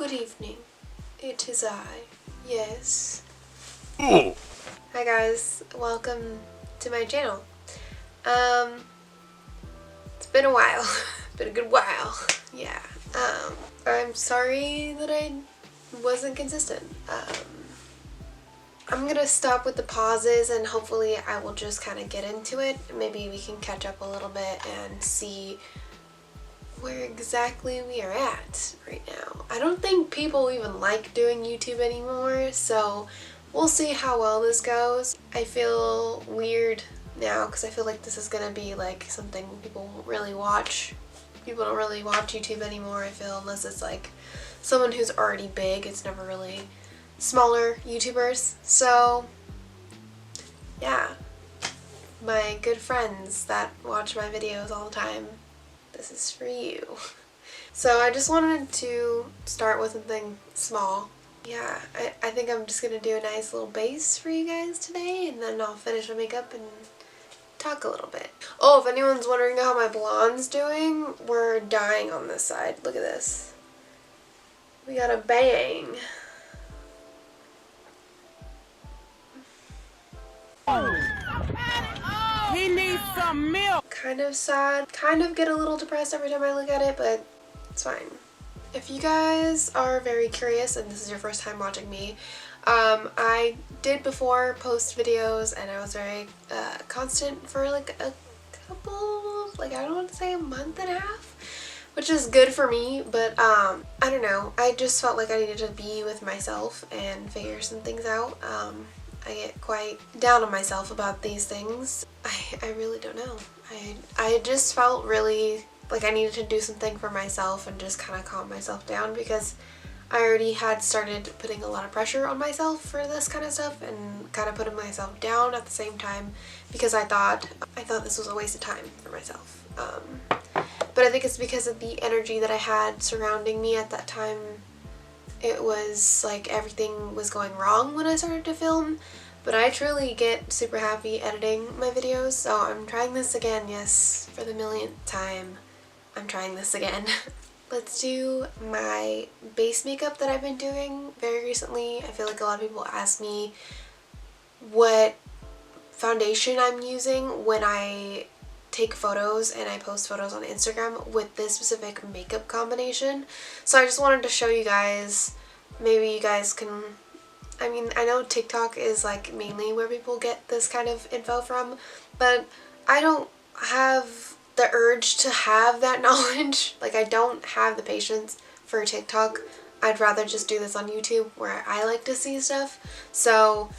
Good evening. It is I. Yes. Oh. Hi guys, welcome to my channel. It's been a while. Been a good while. Yeah. I'm sorry that I wasn't consistent. I'm gonna stop with the pauses and hopefully I will just kind of get into it. Maybe we can catch up a little bit and see where exactly we are at right now. I don't think people even like doing YouTube anymore, so we'll see how well this goes. I feel weird now because I feel like this is gonna be like something people won't really watch. People don't really watch YouTube anymore, I feel, unless it's like someone who's already big. It's never really smaller YouTubers. So yeah, my good friends that watch my videos all the time, this is for you. So I just wanted to start with something small. Yeah, I think I'm just gonna do a nice little base for you guys today, and then I'll finish my makeup and talk a little bit. Oh, if anyone's wondering how my blonde's doing, we're dying on this side. Look at this. We got a bang. He needs some milk. Kind of sad. Kind of get a little depressed every time I look at it, but it's fine. If you guys are very curious and this is your first time watching me, I did before post videos and I was very constant for like a couple, like I don't want to say a month and a half, which is good for me, but I don't know, I just felt like I needed to be with myself and figure some things out. I get quite down on myself about these things. I really don't know. I just felt really like I needed to do something for myself and just kind of calm myself down because I already had started putting a lot of pressure on myself for this kind of stuff and kind of putting myself down at the same time because I thought this was a waste of time for myself. But I think it's because of the energy that I had surrounding me at that time. It was like everything was going wrong when I started to film, but I truly get super happy editing my videos, so I'm trying this again, yes, for the millionth time. I'm trying this again. Let's do my base makeup that I've been doing very recently. I feel like a lot of people ask me what foundation I'm using when I take photos and I post photos on Instagram with this specific makeup combination. So I just wanted to show you guys, maybe you guys can, I mean, I know TikTok is like mainly where people get this kind of info from, but I don't have the urge to have that knowledge. Like I don't have the patience for TikTok. I'd rather just do this on YouTube where I like to see stuff. So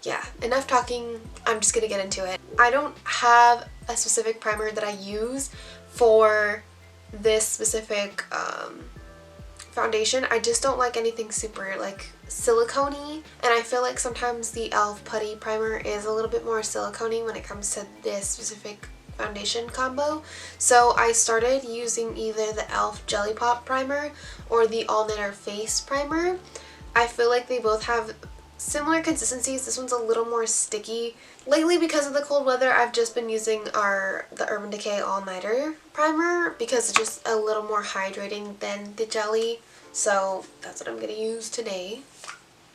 yeah, enough talking, I'm just gonna get into it. I don't have a specific primer that I use for this specific foundation. I just don't like anything super like silicone-y, and I feel like sometimes the e.l.f. Putty primer is a little bit more silicone-y when it comes to this specific foundation combo. So I started using either the e.l.f. Jelly Pop primer or the All Nighter Face primer. I feel like they both have similar consistencies. This one's a little more sticky. Lately, because of the cold weather, I've just been using the Urban Decay All Nighter primer because it's just a little more hydrating than the jelly. So that's what I'm gonna use today.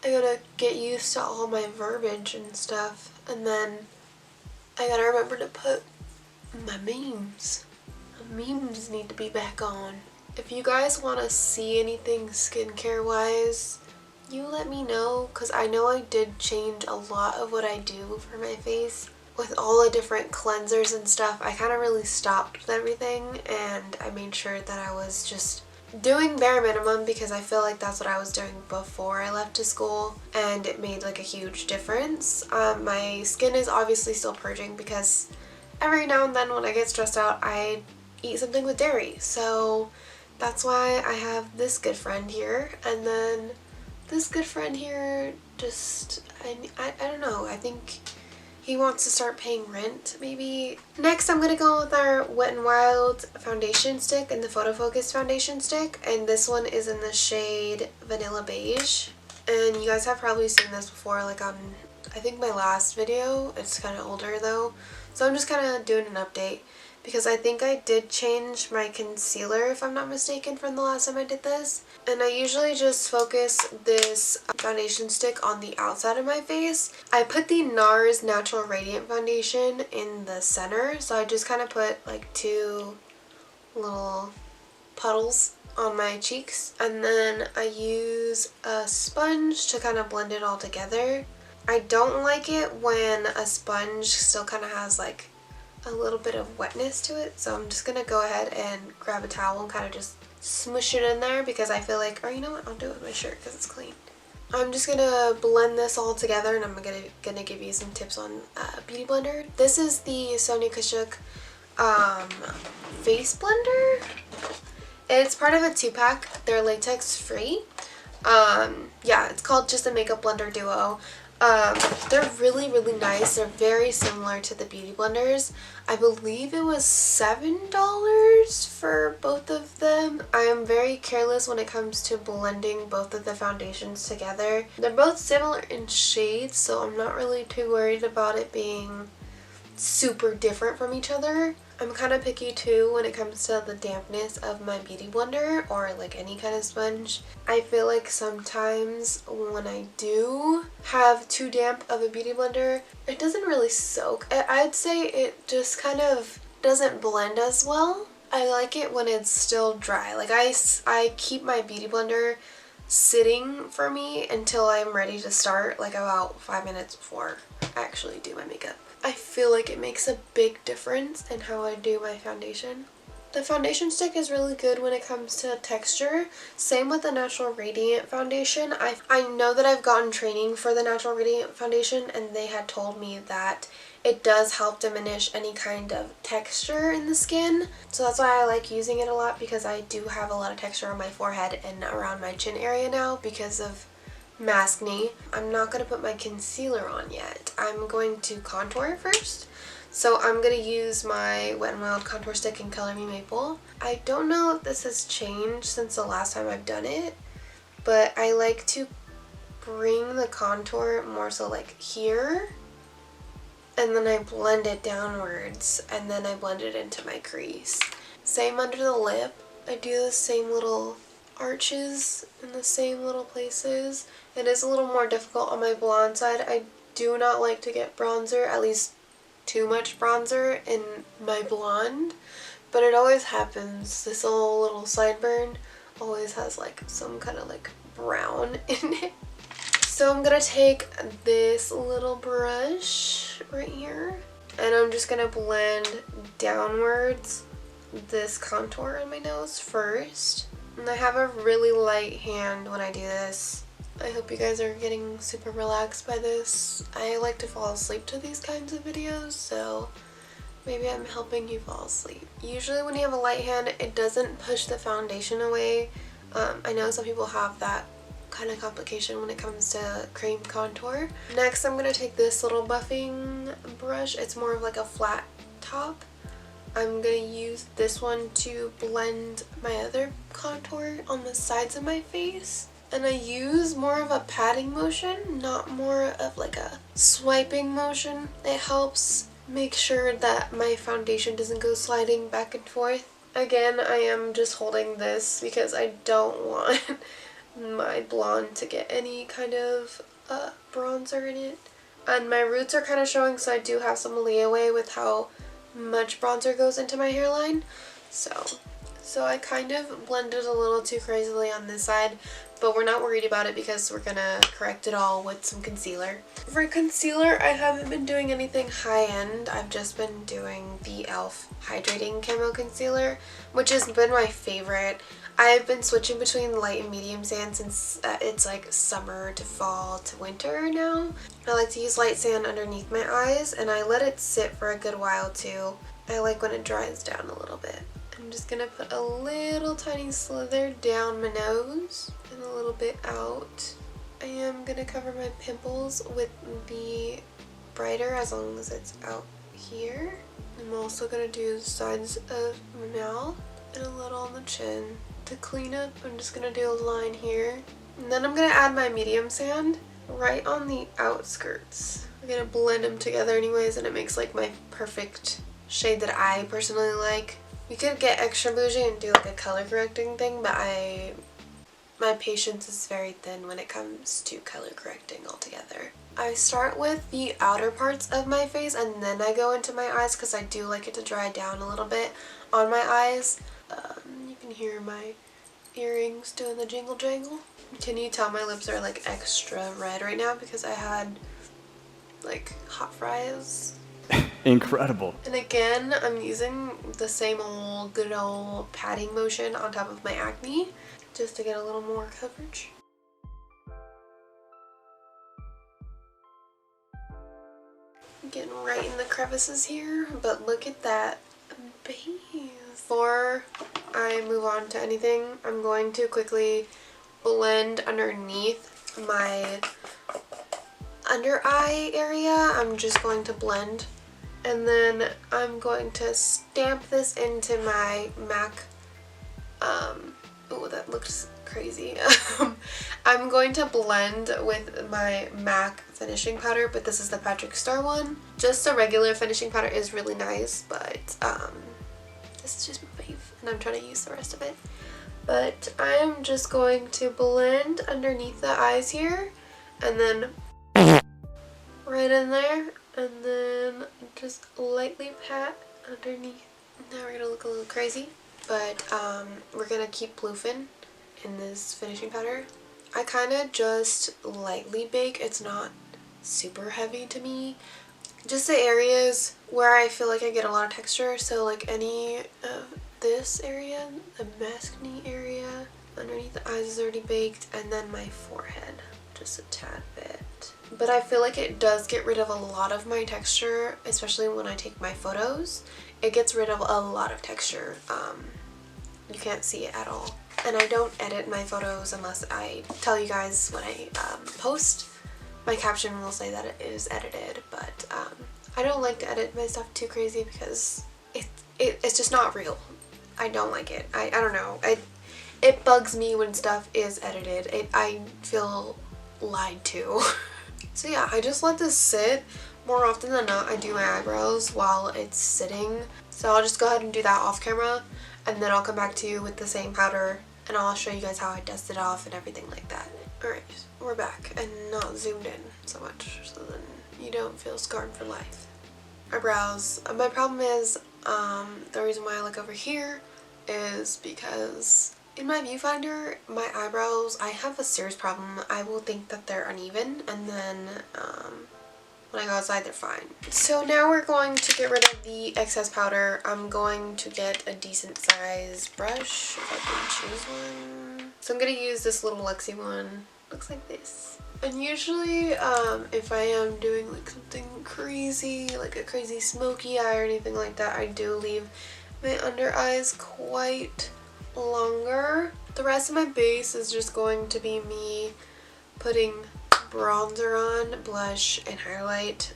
I gotta get used to all my verbiage and stuff, and then I gotta remember to put my memes. My memes need to be back on. If you guys want to see anything skincare wise, you let me know, because I know I did change a lot of what I do for my face. With all the different cleansers and stuff, I kind of really stopped with everything and I made sure that I was just doing bare minimum because I feel like that's what I was doing before I left to school, and it made like a huge difference. My skin is obviously still purging because every now and then when I get stressed out, I eat something with dairy. So that's why I have this good friend here, and then this good friend here just, I don't know, I think he wants to start paying rent, maybe. Next, I'm going to go with our Wet n Wild foundation stick and the Photo Focus foundation stick, and this one is in the shade Vanilla Beige. And you guys have probably seen this before, like on, I think my last video. It's kind of older though, so I'm just kind of doing an update. because I think I did change my concealer, if I'm not mistaken, from the last time I did this. And I usually just focus this foundation stick on the outside of my face. I put the NARS Natural Radiant Foundation in the center, so I just kind of put like 2 little puddles on my cheeks, and then I use a sponge to kind of blend it all together. I don't like it when a sponge still kind of has like a little bit of wetness to it, so I'm just gonna go ahead and grab a towel and kind of just smush it in there, because I feel like, or you know what, I'll do it with my shirt because it's clean. I'm just gonna blend this all together, and I'm gonna give you some tips on Beauty Blender. This is the Sonia Kashuk face blender. It's part of a 2-pack. They're latex free. Yeah, it's called just a Makeup Blender Duo. They're really, really nice. They're very similar to the Beauty Blenders. I believe it was $7 for both of them. I am very careless when it comes to blending both of the foundations together. They're both similar in shades, so I'm not really too worried about it being super different from each other. I'm kind of picky too when it comes to the dampness of my Beauty Blender, or like any kind of sponge. I feel like sometimes when I do have too damp of a Beauty Blender, it doesn't really soak. I'd say it just kind of doesn't blend as well. I like it when it's still dry. Like I keep my Beauty Blender sitting for me until I'm ready to start, like about 5 minutes before I actually do my makeup. I feel like it makes a big difference in how I do my foundation. The foundation stick is really good when it comes to texture. Same with the Natural Radiant Foundation. I know that I've gotten training for the Natural Radiant Foundation, and they had told me that it does help diminish any kind of texture in the skin. So that's why I like using it a lot, because I do have a lot of texture on my forehead and around my chin area now because of maskne. I'm not going to put my concealer on yet. I'm going to contour first. So I'm going to use my Wet n Wild contour stick in Color Me Maple. I don't know if this has changed since the last time I've done it, but I like to bring the contour more so like here, and then I blend it downwards, and then I blend it into my crease. Same under the lip. I do the same little arches in the same little places. It is a little more difficult on my blonde side. I do not like to get bronzer, at least too much bronzer in my blonde, but it always happens. This little sideburn always has like some kind of like brown in it. So I'm gonna take this little brush right here, and I'm just gonna blend downwards this contour on my nose first. And I have a really light hand when I do this. I hope you guys are getting super relaxed by this. I like to fall asleep to these kinds of videos, so maybe I'm helping you fall asleep. Usually when you have a light hand, it doesn't push the foundation away. I know some people have that kind of complication when it comes to cream contour. Next, I'm going to take this little buffing brush. It's more of like a flat top. I'm going to use this one to blend my other contour on the sides of my face. And I use more of a patting motion, not more of like a swiping motion. It helps make sure that my foundation doesn't go sliding back and forth. Again, I am just holding this because I don't want my blonde to get any kind of bronzer in it. And my roots are kind of showing, so I do have some leeway with how much bronzer goes into my hairline. So I kind of blended a little too crazily on this side, but we're not worried about it because we're gonna correct it all with some concealer. For concealer, I haven't been doing anything high-end. I've just been doing the e.l.f. Hydrating Camo Concealer, which has been my favorite. I've been switching between light and medium sand since it's like summer to fall to winter now. I like to use light sand underneath my eyes, and I let it sit for a good while too. I like when it dries down a little bit. I'm just gonna put a little tiny slither down my nose and a little bit out. I am gonna cover my pimples with the brighter as long as it's out here. I'm also gonna do the sides of my mouth and a little on the chin. To clean up, I'm just gonna do a line here. And then I'm gonna add my medium sand right on the outskirts. I'm gonna blend them together anyways, and it makes like my perfect shade that I personally like. You could get extra bougie and do like a color correcting thing, but my patience is very thin when it comes to color correcting altogether. I start with the outer parts of my face and then I go into my eyes because I do like it to dry down a little bit on my eyes. You can hear my earrings doing the jingle jangle. Can you tell my lips are like extra red right now because I had like hot fries? Incredible. And again, I'm using the same old good old patting motion on top of my acne just to get a little more coverage. Getting right in the crevices here, but look at that base. Before I move on to anything, I'm going to quickly blend underneath my under eye area. I'm just going to blend, and then I'm going to stamp this into my MAC. Oh, that looks crazy. I'm going to blend with my MAC finishing powder, but this is the Patrick Star one. Just a regular finishing powder is really nice, but this is just my fave, and I'm trying to use the rest of it. But I am just going to blend underneath the eyes here, and then right in there, and then just lightly pat underneath. Now we're gonna look a little crazy, but we're gonna keep bluefin in this finishing powder. I kind of just lightly bake. It's not super heavy to me. Just the areas where I feel like I get a lot of texture. So like any of this area, the maskne area underneath the eyes is already baked, and then my forehead, just a tad bit. But I feel like it does get rid of a lot of my texture, especially when I take my photos. It gets rid of a lot of texture. You can't see it at all. And I don't edit my photos unless I tell you guys when I post. My caption will say that it is edited, but I don't like to edit my stuff too crazy because it's just not real. I don't like it. I don't know. It bugs me when stuff is edited. I feel lied to. So yeah, I just let this sit. More often than not, I do my eyebrows while it's sitting. So I'll just go ahead and do that off camera, and then I'll come back to you with the same powder, and I'll show you guys how I dust it off and everything like that. Alright, we're back and not zoomed in so much, so then you don't feel scarred for life. Eyebrows. My problem is, the reason why I look over here is because in my viewfinder, my eyebrows, I have a serious problem. I will think that they're uneven, and then when I go outside, they're fine. So now we're going to get rid of the excess powder. I'm going to get a decent size brush, if I can choose one. So I'm going to use this little Lexi one. Looks like this. And usually, if I am doing like something crazy, like a crazy smoky eye or anything like that, I do leave my under eyes quite longer. The rest of my base is just going to be me putting bronzer on, blush, and highlight.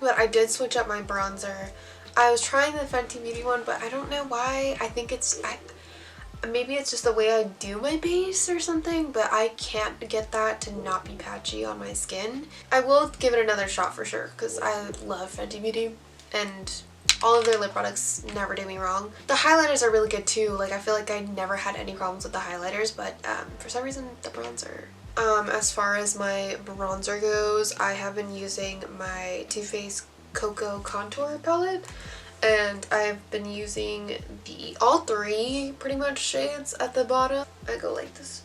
But I did switch up my bronzer. I was trying the Fenty Beauty one, but I don't know why. I think maybe it's just the way I do my base or something, but I can't get that to not be patchy on my skin. I will give it another shot for sure, because I love Fenty Beauty, and all of their lip products never do me wrong. The highlighters are really good too. Like, I feel like I never had any problems with the highlighters, but for some reason, the bronzer. As far as my bronzer goes, I have been using my Too Faced Cocoa Contour palette, and I've been using all three pretty much shades at the bottom. I go like this,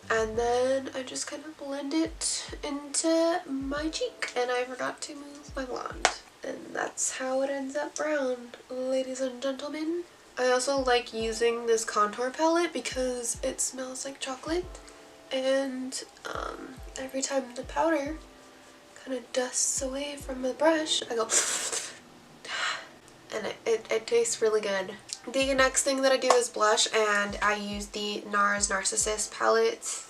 and then I just kind of blend it into my cheek, and I forgot to move my blonde, and that's how it ends up brown, ladies and gentlemen. I also like using this contour palette because it smells like chocolate. And every time the powder kind of dusts away from the brush, I go and it tastes really good. The next thing that I do is blush, and I use the NARS Narcissus palette,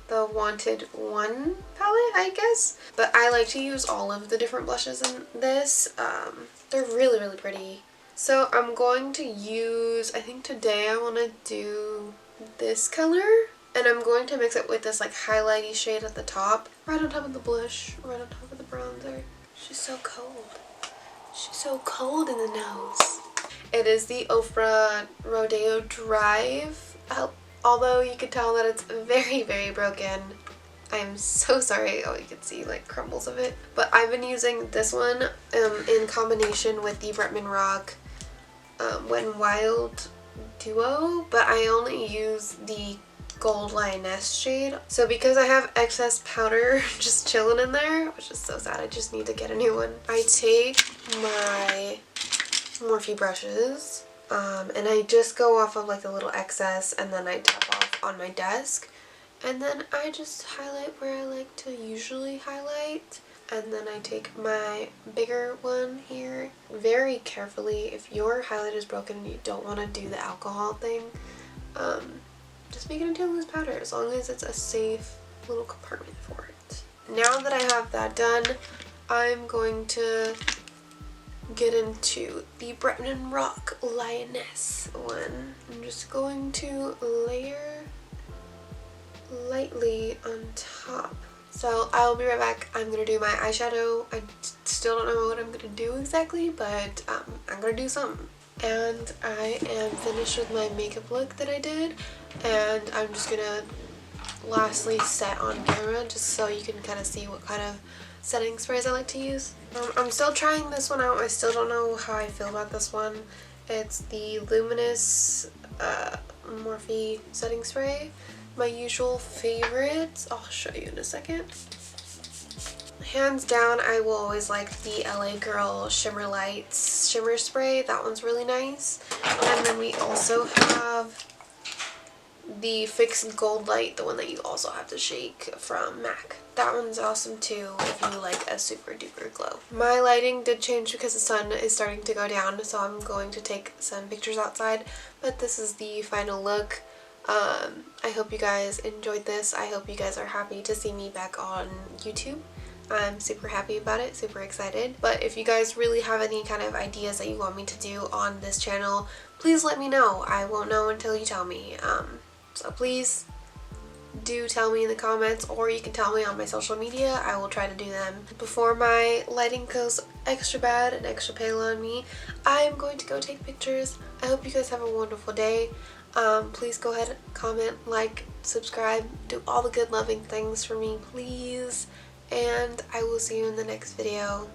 the Wanted One palette, I guess. But I like to use all of the different blushes in this. They're really, really pretty. So I'm going to use, I think today I want to do this color. And I'm going to mix it with this like highlighty shade at the top, right on top of the blush, right on top of the bronzer. She's so cold. She's so cold in the nose. It is the Ofra Rodeo Drive. Although you can tell that it's very, very broken. I am so sorry. Oh, you can see like crumbles of it. But I've been using this one in combination with the Bretman Rock Wet n Wild Duo, but I only use the Gold Lioness shade. So because I have excess powder just chilling in there, which is so sad, I just need to get a new one. I take my Morphe brushes and I just go off of like the little excess, and then I tap off on my desk, and then I just highlight where I like to usually highlight. And then I take my bigger one here very carefully. If your highlight is broken and you don't want to do the alcohol thing, just make it into a loose powder as long as it's a safe little compartment for it. Now that I have that done, I'm going to get into the Bretman Rock Lioness one. I'm just going to layer lightly on top. So I'll be right back. I'm going to do my eyeshadow. I still don't know what I'm going to do exactly, but I'm going to do something. And I am finished with my makeup look that I did, and I'm just going to lastly set on camera just so you can kind of see what kind of setting sprays I like to use. I'm still trying this one out. I still don't know how I feel about this one. It's the Luminous Morphe setting spray. My usual favorites. I'll show you in a second. Hands down, I will always like the LA Girl Shimmer Lights Shimmer Spray. That one's really nice. And then we also have the Fix Gold Light, the one that you also have to shake from MAC. That one's awesome too if you like a super duper glow. My lighting did change because the sun is starting to go down, so I'm going to take some pictures outside. But this is the final look. I hope you guys enjoyed this. I hope you guys are happy to see me back on YouTube. I'm super happy about it, super excited. But if you guys really have any kind of ideas that you want me to do on this channel, please let me know. I won't know until you tell me. So please do tell me in the comments, or you can tell me on my social media. I will try to do them. Before my lighting goes extra bad and extra pale on me, I'm going to go take pictures. I hope you guys have a wonderful day. Please go ahead, comment, like, subscribe, do all the good loving things for me, please. And I will see you in the next video.